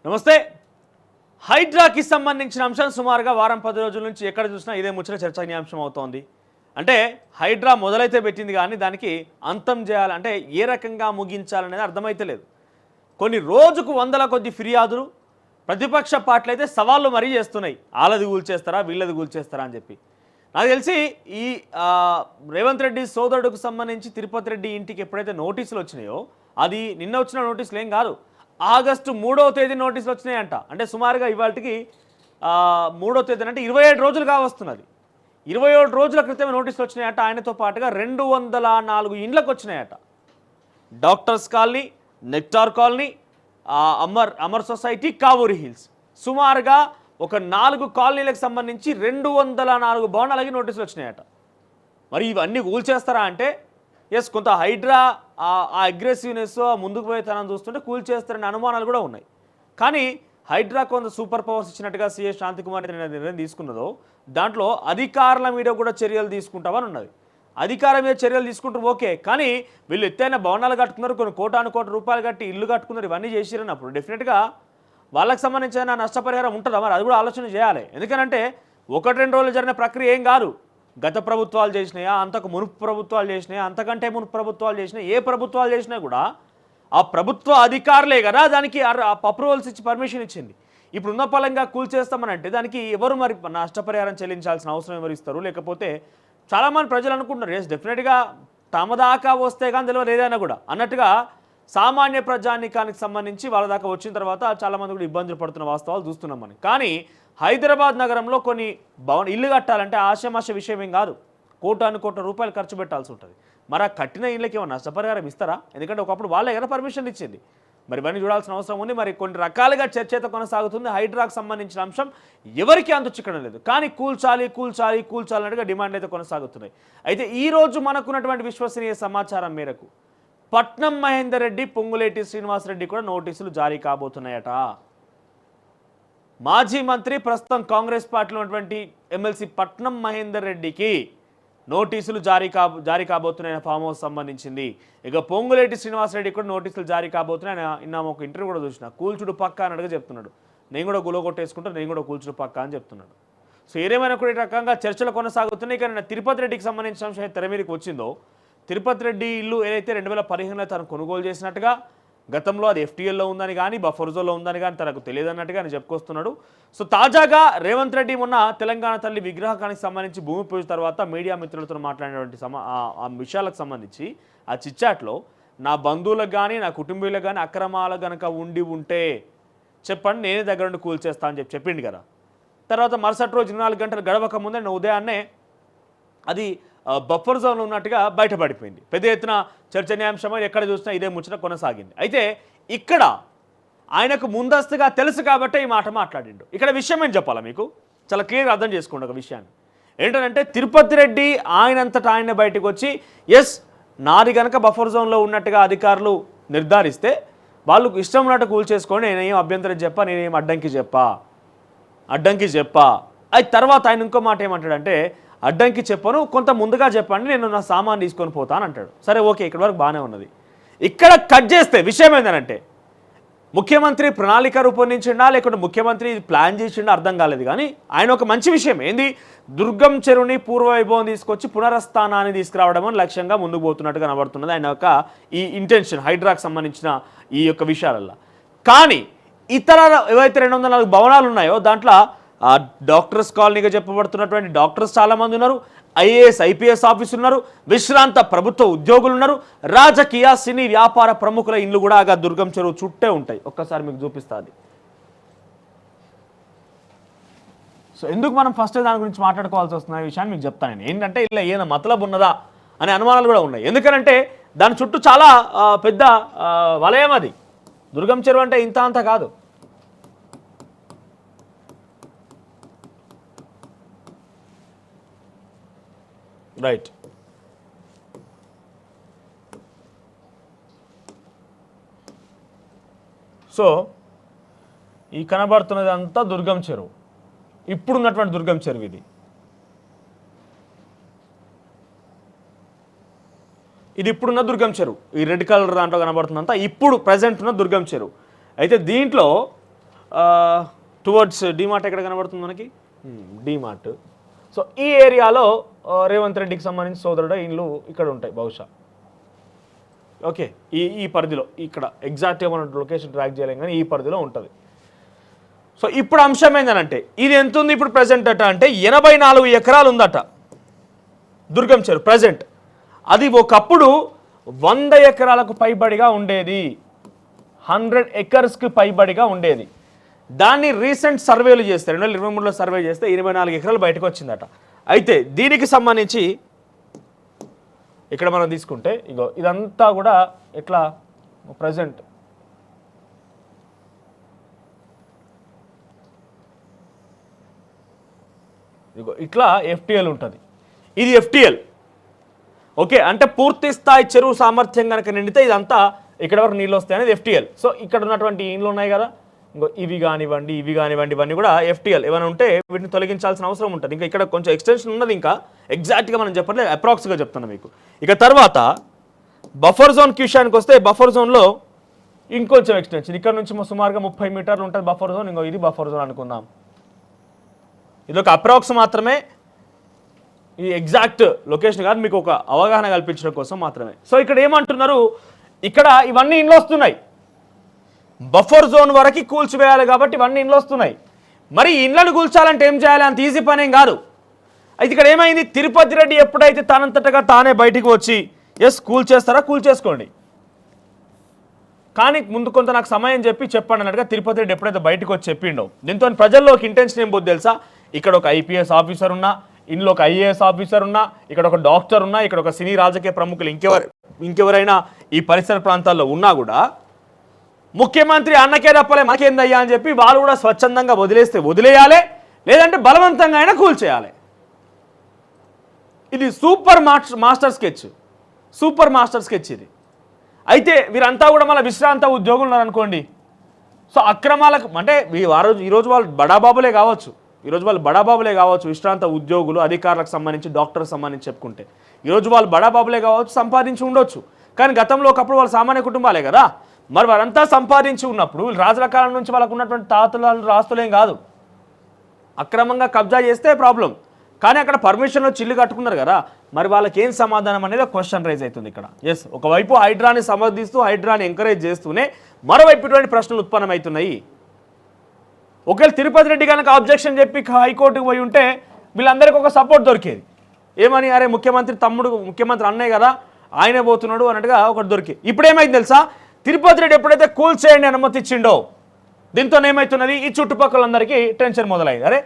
నమస్తే. హైడ్రాకి సంబంధించిన అంశం సుమారుగా వారం 10 రోజుల నుంచి ఎక్కడ చూసినా ఇదే ముచ్చట చర్చనీయాంశం అవుతోంది. అంటే హైడ్రా మొదలైతే పెట్టింది కానీ దానికి అంతం చేయాలంటే ఏ రకంగా ముగించాలనేది అర్థమైతలేదు. కొన్ని రోజుకు వందల కొద్ది ఫిర్యాదులు ప్రతిపక్ష పార్టీలు అయితే సవాళ్ళు మరీ చేస్తున్నాయి. వాళ్ళది కూల్చేస్తారా వీళ్ళది కూల్చేస్తారా అని చెప్పి. నాకు తెలిసి ఈ రేవంత్ రెడ్డి సోదరుడికి సంబంధించి తిరుపతి రెడ్డి ఇంటికి ఎప్పుడైతే నోటీసులు వచ్చినాయో అది నిన్న వచ్చిన నోటీసులు ఏం కాదు, ఆగస్టు 3వ తేదీ నోటీసులు వచ్చినాయంట. అంటే సుమారుగా ఇవాళకి 3వ తేదీ అంటే 27 రోజులు కావస్తున్నది. 27 రోజుల క్రితమే నోటీసులు వచ్చినాయట. ఆయనతో పాటుగా 204 ఇండ్లకు వచ్చినాయట. Doctors colony, nectar colony, Amar society, Kavuri hills, సుమారుగా ఒక 4 కాలనీలకు సంబంధించి 204 భవనాలకి నోటీసులు వచ్చినాయట. మరి ఇవన్నీ కూల్చేస్తారా అంటే ఎస్, కొంత హైడ్రా ఆ అగ్రెసివ్నెస్ ముందుకు పోయే తనం చూస్తుంటే కూల్చేస్తారనే అనుమానాలు కూడా ఉన్నాయి. కానీ హైడ్రా కొంత సూపర్ పవర్స్ ఇచ్చినట్టుగా సిఎస్ శాంతికుమార్ నిర్ణయం తీసుకున్నదో దాంట్లో అధికారుల మీద కూడా చర్యలు తీసుకుంటామని ఉన్నది. అధికారం మీద చర్యలు తీసుకుంటారు ఓకే, కానీ వీళ్ళు ఎత్తైన భవనాలు కట్టుకున్నారు, కొన్ని కోటాను రూపాయలు కట్టి ఇల్లు కట్టుకున్నారు, ఇవన్నీ చేసిరన్నప్పుడు డెఫినెట్గా వాళ్ళకి సంబంధించిన నష్టపరిహారం ఉంటుందా? మరి అది కూడా ఆలోచన చేయాలి. ఎందుకంటే 1-2 రోజులు జరిగిన ప్రక్రియ ఏం కాదు. గత ప్రభుత్వాలు చేసినాయా, అంతకు మునుపు ప్రభుత్వాలు చేసినాయా, అంతకంటే మునుపు ప్రభుత్వాలు చేసినా, ఏ ప్రభుత్వాలు చేసినా కూడా ఆ ప్రభుత్వ అధికారులే కదా దానికి అప్రూవల్స్ ఇచ్చి పర్మిషన్ ఇచ్చింది. ఇప్పుడు ఉన్న పలంగా కూల్చేస్తామని అంటే దానికి ఎవరు మరి నష్టపరిహారం చెల్లించాల్సిన అవసరం ఎవరు ఇస్తారు? లేకపోతే చాలామంది ప్రజలు అనుకుంటున్నారు ఎస్ డెఫినెట్గా తమ దాకా వస్తే కానీ తెలియదు ఏదైనా కూడా అన్నట్టుగా సామాన్య ప్రజానికానికి సంబంధించి వాళ్ళ దాకా వచ్చిన తర్వాత చాలామంది కూడా ఇబ్బందులు పడుతున్న వాస్తవాలు చూస్తున్నాం మనం. కానీ హైదరాబాద్ నగరంలో కొన్ని ఇల్లు కట్టాలంటే ఆశమాష విషయం ఏం కాదు, కోట్ల రూపాయలు ఖర్చు పెట్టాల్సి ఉంటుంది. మరి ఆ కట్టిన ఇళ్ళకి ఏమైనా నష్టపరిహారం ఇస్తారా? ఎందుకంటే ఒకప్పుడు వాళ్ళే కదా పర్మిషన్ ఇచ్చింది. మరి ఇవన్నీ చూడాల్సిన అవసరం ఉంది. మరి కొన్ని రకాలుగా చర్చ అయితే కొనసాగుతుంది. హైడ్రాకు సంబంధించిన అంశం ఎవరికి అంతు చిక్కడం లేదు, కానీ కూల్చాలన్నట్టుగా డిమాండ్ అయితే కొనసాగుతున్నాయి. అయితే ఈరోజు మనకున్నటువంటి విశ్వసనీయ సమాచారం మేరకు పట్నం మహేందర్ రెడ్డి, పొంగులేటి శ్రీనివాసరెడ్డి కూడా నోటీసులు జారీ కాబోతున్నాయట. మాజీ మంత్రి ప్రస్తుతం కాంగ్రెస్ పార్టీలో ఉన్నటువంటి ఎమ్మెల్సీ పట్నం మహేందర్ రెడ్డికి నోటీసులు జారీ కాబోతున్నాయని ఫామ్ హౌస్ సంబంధించింది. ఇక పొంగులేటి శ్రీనివాసరెడ్డి కూడా నోటీసులు జారీ కాబోతున్నాయి. నిన్న ఒక ఇంటర్వ్యూ కూడా చూసిన, కూల్చుడు పక్క అన్నట్టుగా చెప్తున్నాడు. నేను కూడా గులగొట్టేసుకుంటా, నేను కూడా కూల్చుడు పక్క అని చెప్తున్నాడు. సో ఏదేమైనా కూడా ఈ రకంగా చర్చలు కొనసాగుతున్నాయి. కానీ తిరుపతి రెడ్డికి సంబంధించిన అంశం తెర మీదకి వచ్చిందో, తిరుపతి రెడ్డి ఇల్లు ఏదైతే 2015లో తను కొనుగోలు చేసినట్టుగా, గతంలో అది ఎఫ్టీఎల్లో ఉందని కానీ బఫర్ జోన్లో ఉందని కానీ తనకు తెలియదన్నట్టుగా ఆయన చెప్పుకొస్తున్నాడు. సో తాజాగా రేవంత్ రెడ్డి మొన్న తెలంగాణ తల్లి విగ్రహానికి సంబంధించి భూమి పూజ తర్వాత మీడియా మిత్రులతో మాట్లాడినటువంటి ఆ విషయాలకు సంబంధించి ఆ చిట్చాట్లో నా బంధువులకు కానీ నా కుటుంబీలకు కానీ అక్రమాలు కనుక ఉంటే చెప్పండి, నేనే దగ్గర నుండి కూల్చేస్తా అని చెప్పిండు కదా. తర్వాత మరుసటి రోజు 24 గంటలు గడవక ముందే నేను ఉదయాన్నే అది బఫర్ జోన్లో ఉన్నట్టుగా బయటపడిపోయింది. పెద్ద ఎత్తున చర్చనీయాంశమై ఎక్కడ చూసినా ఇదే ముచ్చట కొనసాగింది. అయితే ఇక్కడ ఆయనకు ముందస్తుగా తెలుసు కాబట్టి ఈ మాట మాట్లాడిండు. ఇక్కడ విషయం ఏం చెప్పాలా మీకు, చాలా క్లియర్గా అర్థం చేసుకోండి ఒక విషయాన్ని. ఏంటంటే తిరుపతి రెడ్డి ఆయనంతటా ఆయన బయటకు వచ్చి ఎస్ నాది కనుక బఫర్ జోన్లో ఉన్నట్టుగా అధికారులు నిర్ధారిస్తే వాళ్ళు ఇష్టం ఉన్నట్టు కూల్చేసుకోండి, నేనేం అభ్యంతరం చెప్పా, నేనేం అడ్డంకి చెప్పా. అది తర్వాత ఆయన ఇంకో మాట ఏమంటాడంటే అడ్డంకి చెప్పను, కొంత ముందుగా చెప్పండి, నేను నా సామాన్ తీసుకొని పోతాను అంటాడు. సరే ఓకే, ఇక్కడ వరకు బాగానే ఉన్నది. ఇక్కడ కట్ చేస్తే విషయం ఏంటంటే ముఖ్యమంత్రి ప్రణాళిక రూపొందించిండా లేకుంటే ముఖ్యమంత్రి ప్లాన్ చేసిండా అర్థం కాలేదు. కానీ ఆయన ఒక మంచి విషయం ఏంది, దుర్గం చెరువుని పూర్వవైభవం తీసుకొచ్చి పునరస్థానాన్ని తీసుకురావడం అని లక్ష్యంగా ముందుకు పోతున్నట్టుగా కనబడుతున్నది ఆయన యొక్క ఈ ఇంటెన్షన్ హైడ్రాకు సంబంధించిన ఈ యొక్క విషయాలల్లో. కానీ ఇతర ఏవైతే 204 భవనాలు ఉన్నాయో దాంట్లో డాక్టర్స్ కాలనీగా చెప్పబడుతున్నటువంటి డాక్టర్స్ చాలామంది ఉన్నారు, ఐఏఎస్ ఐపీఎస్ ఆఫీసులు ఉన్నారు, విశ్రాంత ప్రభుత్వ ఉద్యోగులు ఉన్నారు, రాజకీయ సినీ వ్యాపార ప్రముఖుల ఇండ్లు కూడా ఆ దుర్గం చెరువు చుట్టే ఉంటాయి. ఒక్కసారి మీకు చూపిస్తుంది. సో ఎందుకు మనం ఫస్ట్ దాని గురించి మాట్లాడుకోవాల్సి వస్తున్న విషయాన్ని మీకు చెప్తాను. నేను ఏంటంటే ఇలా ఏమైనా మతలబ్ ఉన్నదా అనే అనుమానాలు కూడా ఉన్నాయి. ఎందుకంటే దాని చుట్టూ చాలా పెద్ద వలయం అది. దుర్గం చెరువు అంటే ఇంత అంత కాదు. రైట్, సో ఈ కనబడుతున్నది అంతా దుర్గం చెరువు, ఇప్పుడున్నటువంటి దుర్గం చెరువు ఇది. ఇది ఇప్పుడున్న దుర్గం చెరువు, ఈ రెడ్ కలర్ దాంట్లో కనబడుతుందంతా ఇప్పుడు ప్రజెంట్ ఉన్న దుర్గం చెరువు. అయితే దీంట్లో టువర్డ్స్ డిమార్ట్ ఎక్కడ కనబడుతుంది మనకి, డిమార్ట్. సో ఈ ఏరియాలో రేవంత్ రెడ్డికి సంబంధించి సోదరుడు ఇల్లు ఇక్కడ ఉంటాయి బహుశా. ఓకే, ఈ పరిధిలో ఇక్కడ ఎగ్జాక్ట్గా మనం లొకేషన్ ట్రాక్ చేయలేం కానీ ఈ పరిధిలో ఉంటుంది. సో ఇప్పుడు అంశం ఏంటంటే ఇది ఎంత ఉంది ఇప్పుడు ప్రజెంట్ అట అంటే 84 ఎకరాలు ఉందట దుర్గం చెరువు ప్రజెంట్. అది ఒకప్పుడు 100 ఎకరాలకు పైబడిగా ఉండేది, 100 ఎకర్స్కి పైబడిగా ఉండేది. దాన్ని రీసెంట్ సర్వేలు చేస్తే 2023లో సర్వే చేస్తే 24 ఎకరాలు బయటకు వచ్చిందట. అయితే దీనికి సంబంధించి ఇక్కడ మనం తీసుకుంటే ఇగో ఇదంతా కూడా ఎట్లా ప్రజెంట్ ఇగో ఇట్లా ఎఫ్టీఎల్ ఉంటుంది. ఇది ఎఫ్టీఎల్. ఓకే, అంటే పూర్తి స్థాయి చెరువు సామర్థ్యం కనుక నిండితే ఇదంతా ఇక్కడ వరకు నీళ్ళు వస్తాయి అనేది ఎఫ్టీఎల్. సో ఇక్కడ ఉన్నటువంటి ఇండ్లు ఉన్నాయి కదా, ఇంకో ఇవి కానివ్వండి ఇవన్నీ కూడా ఎఫ్టీఎల్. ఏమైనా ఉంటే వీటిని తొలగించాల్సిన అవసరం ఉంటుంది. ఇంకా ఇక్కడ కొంచెం ఎక్స్టెన్షన్ ఉన్నది, ఇంకా ఎగ్జాక్ట్గా మనం చెప్పట్లేదు, అప్రాక్స్గా చెప్తున్నాను మీకు. ఇక తర్వాత బఫర్ జోన్ విషయానికి వస్తే బఫర్ జోన్లో ఇంకొంచెం ఎక్స్టెన్షన్ ఇక్కడ నుంచి సుమారుగా 30 మీటర్లు ఉంటుంది బఫర్ జోన్. ఇంకో ఇది బఫర్ జోన్ అనుకుందాం. ఇది ఒక అప్రాక్స్ మాత్రమే, ఈ ఎగ్జాక్ట్ లొకేషన్ కాదు, మీకు ఒక అవగాహన కల్పించడం కోసం మాత్రమే. సో ఇక్కడ ఏమంటున్నారు, ఇక్కడ ఇవన్నీ ఇండ్లు వస్తున్నాయి, బఫర్ జోన్ వరకు కూల్చివేయాలి కాబట్టి ఇవన్నీ ఇండ్లు వస్తున్నాయి. మరి ఇండ్లను కూల్చాలంటే ఏం చేయాలి, అంత ఈజీ పని ఏం కాదు. అయితే ఇక్కడ ఏమైంది, తిరుపతి రెడ్డి ఎప్పుడైతే తనంతటగా తానే బయటికి వచ్చి ఎస్ కూల్చేస్తారా కూల్చేసుకోండి, కానీ ముందు కొంత నాకు సమయం చెప్పండి అన్నట్టుగా తిరుపతి రెడ్డి ఎప్పుడైతే బయటకు వచ్చి చెప్పిండో, దీంతో ప్రజల్లోకి ఇంటెన్షన్ ఏం పోద్ది తెలుసా, ఇక్కడ ఒక ఐపీఎస్ ఆఫీసర్ ఉన్నా, ఇందులో ఒక ఐఏఎస్ ఆఫీసర్ ఉన్నా, ఇక్కడ ఒక డాక్టర్ ఉన్నా, ఇక్కడ ఒక సినీ రాజకీయ ప్రముఖులు ఇంకెవరైనా ఈ పరిసర ప్రాంతాల్లో ఉన్నా కూడా ముఖ్యమంత్రి అన్నకే తప్పలే మాకేందయ్యా అని చెప్పి వాళ్ళు కూడా స్వచ్ఛందంగా వదిలేస్తే వదిలేయాలి, లేదంటే బలవంతంగా అయినా కూల్చేయాలి. ఇది సూపర్ మాస్టర్ స్కెచ్ ఇది. అయితే వీరంతా కూడా మళ్ళీ విశ్రాంత ఉద్యోగులు ఉన్నారనుకోండి, సో అక్రమాలకు అంటే ఈరోజు వాళ్ళు బడాబాబులే కావచ్చు, విశ్రాంత ఉద్యోగులు, అధికారులకు సంబంధించి, డాక్టర్కి సంబంధించి చెప్పుకుంటే ఈరోజు వాళ్ళు బడాబాబులే కావచ్చు, సంపాదించి ఉండొచ్చు. కానీ గతంలో ఒకప్పుడు వాళ్ళు సామాన్య కుటుంబాలే కదా. మరి వారంతా సంపాదించి ఉన్నప్పుడు రాజుల కాలం నుంచి వాళ్ళకు ఉన్నటువంటి తాతలు ఆస్తులేం కాదు, అక్రమంగా కబ్జా చేస్తే ప్రాబ్లం. కానీ అక్కడ పర్మిషన్లో చిల్లు కట్టుకున్నారు కదా, మరి వాళ్ళకి ఏం సమాధానం అనేది క్వశ్చన్ రైజ్ అవుతుంది ఇక్కడ. ఎస్, ఒకవైపు హైడ్రాని సమర్థిస్తూ హైడ్రాని ఎంకరేజ్ చేస్తూనే మరోవైపు ఇటువంటి ప్రశ్నలు ఉత్పన్నమవుతున్నాయి. ఒకవేళ తిరుపతి రెడ్డి కనుక ఆబ్జెక్షన్ చెప్పి హైకోర్టుకు పోయి ఉంటే వీళ్ళందరికీ ఒక సపోర్ట్ దొరికేది. ఏమని, అరే ముఖ్యమంత్రి అన్నయ్య కదా ఆయనే పోతున్నాడు అన్నట్టుగా ఒకటి దొరికేది. ఇప్పుడు ఏమైంది తెలుసా, తిరుపతి రెడ్డి ఎప్పుడైతే కూల్చేయండి అనుమతి ఇచ్చిండో దీంతో ఏమవుతున్నది, ఈ చుట్టుపక్కలందరికీ టెన్షన్ మొదలైంది. అరే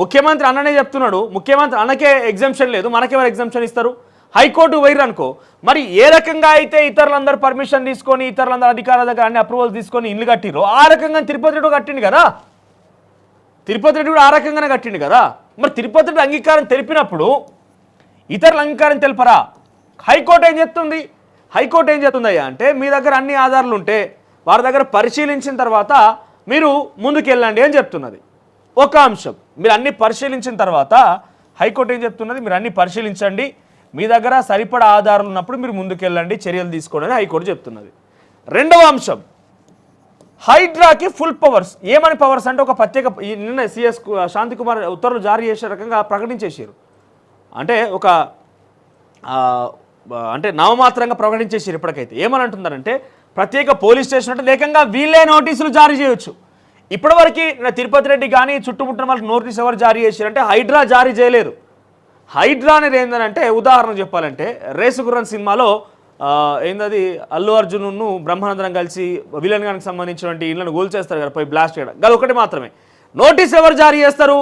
ముఖ్యమంత్రి అన్ననే చెప్తున్నాడు, ముఖ్యమంత్రి అన్నకే ఎగ్జామ్షన్ లేదు, మనకెవరు ఎగ్జామ్షన్ ఇస్తారు, హైకోర్టు వైర్ అనుకో. మరి ఏ రకంగా అయితే ఇతరులందరూ పర్మిషన్ తీసుకొని ఇతరులందరూ అధికారుల దగ్గర అన్ని అప్రూవల్ తీసుకొని ఇల్లు కట్టిరో ఆ రకంగా తిరుపతి రెడ్డి కట్టిండు కదా, తిరుపతి రెడ్డి కూడా ఆ రకంగానే కట్టిండు కదా. మరి తిరుపతి రెడ్డి అంగీకారం తెలిపినప్పుడు ఇతరుల అంగీకారం తెలిపరా? హైకోర్టు ఏం చెప్తుందయ్యా అంటే మీ దగ్గర అన్ని ఆధారాలు ఉంటే వారి దగ్గర పరిశీలించిన తర్వాత మీరు ముందుకెళ్ళండి అని చెప్తున్నది. ఒక అంశం, మీరు అన్ని పరిశీలించిన తర్వాత హైకోర్టు ఏం చెప్తున్నది, మీరు అన్ని పరిశీలించండి, మీ దగ్గర సరిపడా ఆధారాలు ఉన్నప్పుడు మీరు ముందుకెళ్ళండి, చర్యలు తీసుకోండి అని హైకోర్టు చెప్తున్నది. రెండవ అంశం, హైడ్రాకి ఫుల్ పవర్స్. ఏమని పవర్స్ అంటే ఒక ప్రత్యేక నిన్న సిఎస్ శాంతికుమార్ ఉత్తర్వులు జారీ చేసే రకంగా ప్రకటించేసారు. అంటే ఒక అంటే నామమాత్రంగా ప్రకటించేసారు. ఇప్పటికైతే ఏమని అంటున్నారంటే ప్రత్యేక పోలీస్ స్టేషన్ అంటే లేకంగా వీళ్ళే నోటీసులు జారీ చేయొచ్చు. ఇప్పటివరకు తిరుపతి రెడ్డి కానీ చుట్టుముట్టిన వాళ్ళకి నోటీస్ ఎవరు జారీ చేశారంటే హైడ్రా జారీ చేయలేదు. హైడ్రా అనేది ఏంటంటే ఉదాహరణ చెప్పాలంటే రేసు గుర్రం సినిమాలో ఏందది అల్లు అర్జున్ను బ్రహ్మానందరం కలిసి విలన్ గానికి సంబంధించినటువంటి ఇళ్లను గోల్ చేస్తారు కదా, పోయి బ్లాస్ట్ చేయడం, అది ఒకటి మాత్రమే. నోటీస్ ఎవరు జారీ చేస్తారు,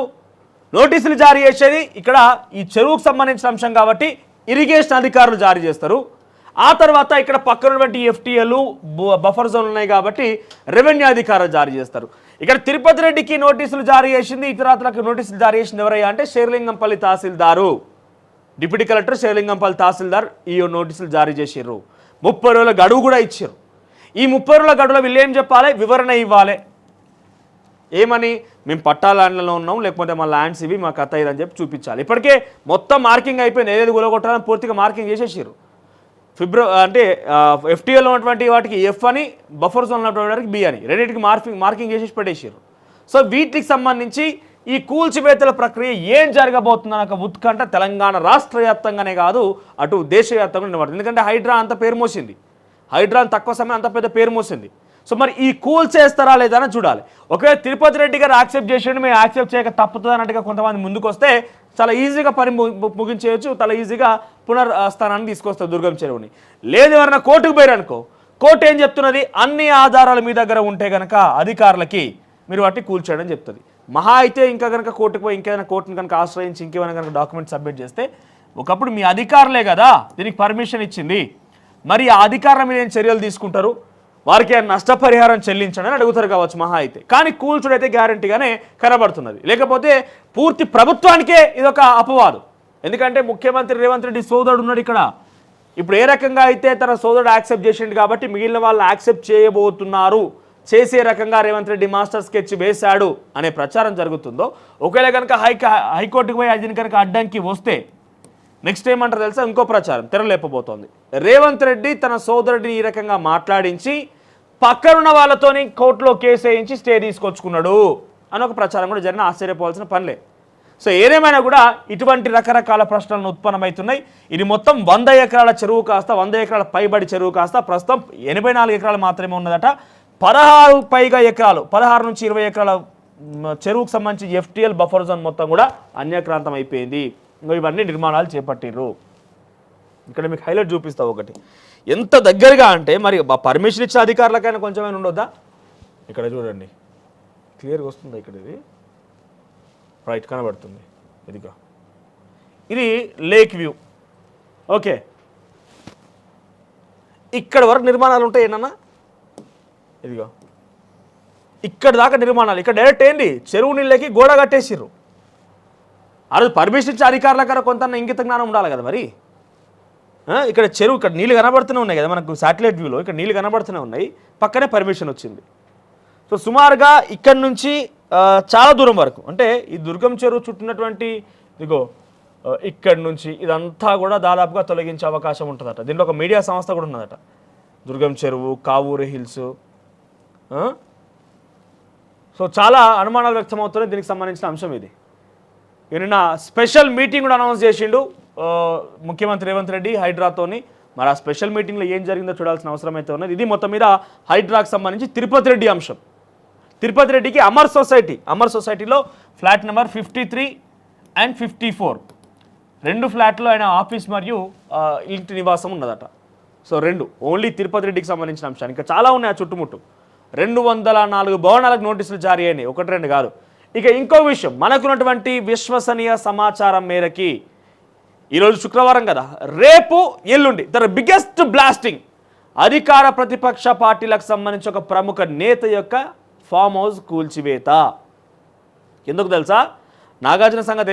నోటీసులు జారీ చేసేది ఇక్కడ ఈ చెరువుకు సంబంధించిన అంశం కాబట్టి ఇరిగేషన్ అధికారులు జారీ చేస్తారు. ఆ తర్వాత ఇక్కడ పక్కనటువంటి ఎఫ్టీఎల్ బఫర్ జోన్ ఉన్నాయి కాబట్టి రెవెన్యూ అధికారులు జారీ చేస్తారు. ఇక్కడ తిరుపతి రెడ్డికి నోటీసులు జారీ చేసింది, ఇతరాతలకు నోటీసులు జారీ చేసింది ఎవరయ్యా అంటే శేర్లింగంపల్లి తహసీల్దారు, డిప్యూటీ కలెక్టర్ శేర్లింగంపల్లి తహసీల్దార్ ఈ నోటీసులు జారీ చేసారు. 30 రోజుల గడువు కూడా ఇచ్చారు. ఈ 30 రోజుల గడువులో వీళ్ళు ఏం చెప్పాలి, వివరణ ఇవ్వాలి. ఏమని, మేము పట్టా ల్యాండ్లలో ఉన్నాం, లేకపోతే మా ల్యాండ్స్ ఇవి, మా కథ ఇదని చెప్పి చూపించాలి. ఇప్పటికే మొత్తం మార్కింగ్ అయిపోయింది, ఏదేది గులగొట్టాలని పూర్తిగా మార్కింగ్ చేసేసారు. అంటే ఎఫ్టీఎల్లో ఉన్నటువంటి వాటికి ఎఫ్ అని, బఫర్ జోన్ ఉన్నటువంటి వాటికి బి అని, రెండింటికి మార్కింగ్ చేసేసి పెట్టేసారు. సో వీటికి సంబంధించి ఈ కూల్చివేతల ప్రక్రియ ఏం జరగబోతుందన్న ఒక ఉత్కంఠ తెలంగాణ రాష్ట్ర వ్యాప్తంగానే కాదు అటు దేశవ్యాప్తంగా నిలబడుతుంది. ఎందుకంటే హైడ్రా అంత పేరు మోసింది, హైడ్రా తక్కువ సమయం అంత పెద్ద పేరు మోసింది. సో మరి ఈ చేస్తారా లేదా అని చూడాలి. ఒకవేళ తిరుపతి రెడ్డి గారు యాక్సెప్ట్ చేసేయండి, మేము యాక్సెప్ట్ చేయక తప్పుతుంది అన్నట్టుగా కొంతమంది ముందుకు వస్తే చాలా ఈజీగా పని ముగించేయచ్చు, చాలా ఈజీగా పునర్స్థానాన్ని తీసుకొస్తారు దుర్గం చెరువుని. లేదు ఎవరైనా కోర్టుకు పోయారనుకో, కోర్టు ఏం చెప్తున్నది, అన్ని ఆధారాలు మీ దగ్గర ఉంటే కనుక అధికారులకి మీరు వాటిని కూల్చేయడం చెప్తుంది. మహా అయితే ఇంకా కనుక కోర్టుకు పోయి ఇంకేదైనా కోర్టును కనుక ఆశ్రయించి ఇంకేమైనా కనుక డాక్యుమెంట్ సబ్మిట్ చేస్తే, ఒకప్పుడు మీ అధికారులే కదా దీనికి పర్మిషన్ ఇచ్చింది, మరి ఆ అధికారుల మీద ఏం చర్యలు తీసుకుంటారు, వారికి నష్టపరిహారం చెల్లించండి అని అడుగుతారు కావచ్చు మహా అయితే. కానీ కూల్చుడైతే గ్యారంటీగానే కనబడుతున్నది. లేకపోతే పూర్తి ప్రభుత్వానికే ఇదొక అపవాదు. ఎందుకంటే ముఖ్యమంత్రి రేవంత్ రెడ్డి సోదరుడు ఉన్నాడు ఇక్కడ. ఇప్పుడు ఏ రకంగా అయితే తన సోదరుడు యాక్సెప్ట్ చేసిండు కాబట్టి మిగిలిన వాళ్ళు యాక్సెప్ట్ చేయబోతున్నారు, చేసే రకంగా రేవంత్ రెడ్డి మాస్టర్ స్కెచ్ వేశాడు అనే ప్రచారం జరుగుతుందో, ఒకవేళ కనుక హైకోర్టుకు పోయి అది కనుక అడ్డంకి వస్తే నెక్స్ట్ ఏమంటారు తెలుసా, ఇంకో ప్రచారం తెరలేపబోతోంది. రేవంత్ రెడ్డి తన సోదరుడిని ఈ రకంగా మాట్లాడించి పక్కనున్న వాళ్ళతోని కోర్టులో కేసు వేయించి స్టే తీసుకొచ్చుకున్నాడు అని ఒక ప్రచారం కూడా జరిగిన ఆశ్చర్యపోవాల్సిన పనిలే. సో ఏదేమైనా కూడా ఇటువంటి రకరకాల ప్రశ్నలను ఉత్పన్నమవుతున్నాయి. ఇది మొత్తం 100 ఎకరాల చెరువు కాస్త 100 ఎకరాల పైబడి చెరువు కాస్త ప్రస్తుతం 84 ఎకరాలు మాత్రమే ఉన్నదట. 16 పైగా ఎకరాలు, 16 నుంచి 20 ఎకరాల చెరువుకు సంబంధించి ఎఫ్టీఎల్ బఫర్ జోన్ మొత్తం కూడా అన్యాక్రాంతం అయిపోయింది. ఇవన్నీ నిర్మాణాలు చేపట్టిర్రు. ఇక్కడ మీకు హైలైట్ చూపిస్తా ఒకటి, ఎంత దగ్గరగా అంటే మరి పర్మిషన్ ఇచ్చిన అధికారులకైనా కొంచెమైనా ఉండొద్దా. ఇక్కడ చూడండి క్లియర్గా వస్తుంది, ఇక్కడ ఇది రైట్ కనబడుతుంది, ఇదిగో ఇది లేక్ వ్యూ. ఓకే, ఇక్కడ వరకు నిర్మాణాలు ఉంటాయి ఏమన్నా, ఇదిగో ఇక్కడ దాకా నిర్మాణాలు. ఇక్కడ డైరెక్ట్ ఏంటి చెరువు నీళ్ళకి గోడ కట్టేసిర్రు. ఆ రోజు పర్మిషన్ ఇచ్చే అధికారుల కన్నా కొంత ఇంగిత జ్ఞానం ఉండాలి కదా మరి. ఇక్కడ చెరువు, ఇక్కడ నీళ్ళు కనబడుతూనే ఉన్నాయి కదా మనకు శాటిలైట్ వ్యూలో, ఇక్కడ నీళ్ళు కనబడుతూనే ఉన్నాయి, పక్కనే పర్మిషన్ వచ్చింది. సో సుమారుగా ఇక్కడ నుంచి చాలా దూరం వరకు, అంటే ఈ దుర్గం చెరువు చుట్టినటువంటి ఇదిగో ఇక్కడ నుంచి ఇదంతా కూడా దాదాపుగా తొలగించే అవకాశం ఉంటుందట. దీంట్లో ఒక మీడియా సంస్థ కూడా ఉన్నదట, దుర్గం చెరువు, కావూరు హిల్స్. సో చాలా అనుమానాలు వ్యక్తమవుతున్నాయి దీనికి సంబంధించిన అంశం ఇది. నిన్న స్పెషల్ మీటింగ్ కూడా అనౌన్స్ చేసిండు ముఖ్యమంత్రి రేవంత్ రెడ్డి హైడ్రాతోని. మరి ఆ స్పెషల్ మీటింగ్లో ఏం జరిగిందో చూడాల్సిన అవసరం అయితే ఉన్నది. ఇది మొత్తం మీద హైడ్రాకి సంబంధించి తిరుపతి రెడ్డి అంశం. తిరుపతి రెడ్డికి అమర్ సొసైటీలో ఫ్లాట్ నెంబర్ 53 and 54 రెండు ఫ్లాట్లో ఆయన ఆఫీస్ మరియు ఇంటి నివాసం ఉన్నదట. సో రెండు ఓన్లీ తిరుపతి రెడ్డికి సంబంధించిన అంశాలు. ఇంకా చాలా ఉన్నాయి ఆ చుట్టుముట్టు. 204 భవనాలకు నోటీసులు జారీ అయినాయి, 1-2 కాదు. ఇక ఇంకో విషయం, మనకున్నటువంటి విశ్వసనీయ సమాచారం మేరకి ఈరోజు శుక్రవారం కదా, రేపు ఎల్లుండి ద బిగ్గెస్ట్ బ్లాస్టింగ్ అధికార ప్రతిపక్ష పార్టీలకు సంబంధించి ఒక ప్రముఖ నేత యొక్క ఫామ్ హౌస్ కూల్చివేత. ఎందుకు తెలుసా, నాగార్జున సంగతి